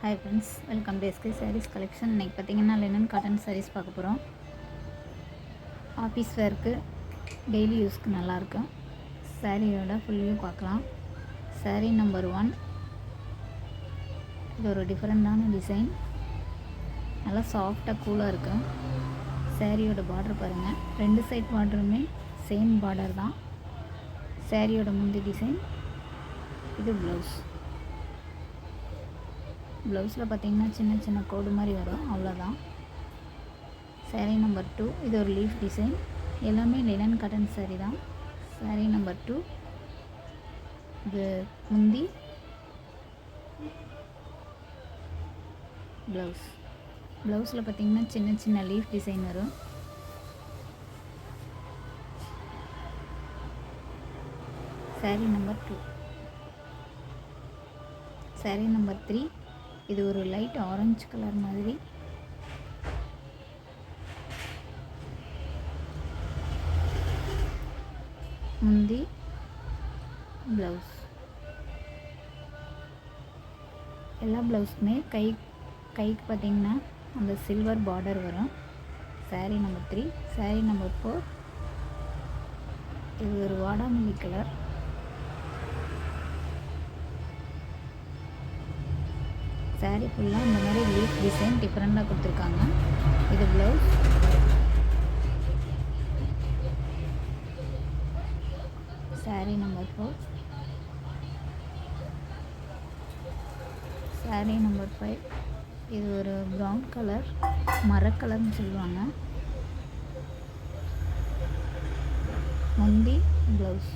Hi friends, welcome to SK sarees collection. இன்றைக்கி பார்த்தீங்கன்னா linen cotton saris பார்க்க போகிறோம். ஆஃபீஸ் வேர்க்கு, டெய்லி யூஸ்க்கு நல்லாயிருக்கும். சாரியோட ஃபுல் வியூ பார்க்கலாம். சாரீ நம்பர் 1. இது ஒரு டிஃப்ரெண்ட்டான டிசைன், நல்லா சாஃப்டாக கூலாக இருக்கும். சாரியோட பார்டர் பாருங்கள், 2 சைட் பார்டருமே சேம் பார்டர் தான். சாரியோட முந்தி டிசைன், இது ப்ளவுஸ். ப்ளவுஸில் பார்த்திங்கன்னா சின்ன சின்ன கோடு மாதிரி வரும், அவ்வளோதான். சாரீ நம்பர் 2. இது ஒரு லீஃப் டிசைன், எல்லாமே லினன் காட்டன் சாரீ தான். சாரீ நம்பர் 2. இது முந்தி, ப்ளவுஸ். ப்ளவுஸில் பார்த்திங்கன்னா சின்ன சின்ன லீஃப் டிசைன் வரும். சாரீ நம்பர் 2. சாரீ நம்பர் 3. இது ஒரு லைட் ஆரஞ்சு கலர் மாதிரி. முந்தி, ப்ளவுஸ். எல்லா ப்ளவுஸுமே கைக்கு பார்த்திங்கன்னா அந்த சில்வர் பார்டர் வரும். சாரீ நம்பர் 3. சாரீ நம்பர் 4. இது ஒரு வாடாமல்லி கலர். சாரீ ஃபுல்லாக இந்த மாதிரி லீஃப் டிசைன் டிஃப்ரெண்ட்டாக கொடுத்துருக்காங்க. இது blouse. Sari number 4. Sari number 5. இது ஒரு ப்ரௌன் கலர், மரக்கலர்னு சொல்லுவாங்க. முந்தி, ப்ளவுஸ்.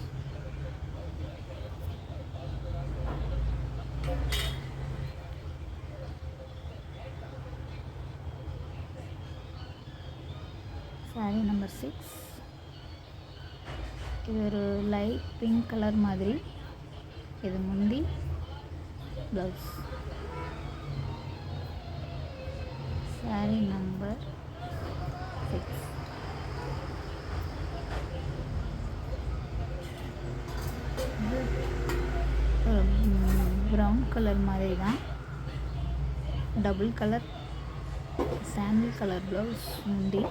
சாரீ நம்பர் 6. இது ஒரு லைட் பிங்க் கலர் மாதிரி. இது முந்தி, ப்ளவுஸ். சாரீ நம்பர் 6. இது ஒரு ப்ரௌன் கலர் மாதிரி தான், டபுள் கலர் சாண்டில் கலர் ப்ளவுஸ், முந்தி.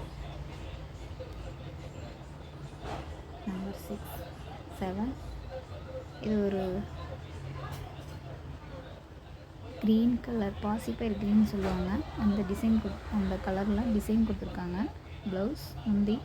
நம்பர் 6, 7. இது ஒரு க்ரீன் கலர், பாசிப்பயிர் க்ரீன் சொல்லுவாங்க. அந்த டிசைன் அந்த கலரில் டிசைன் கொடுத்துருக்காங்க. ப்ளவுஸ், முந்தி.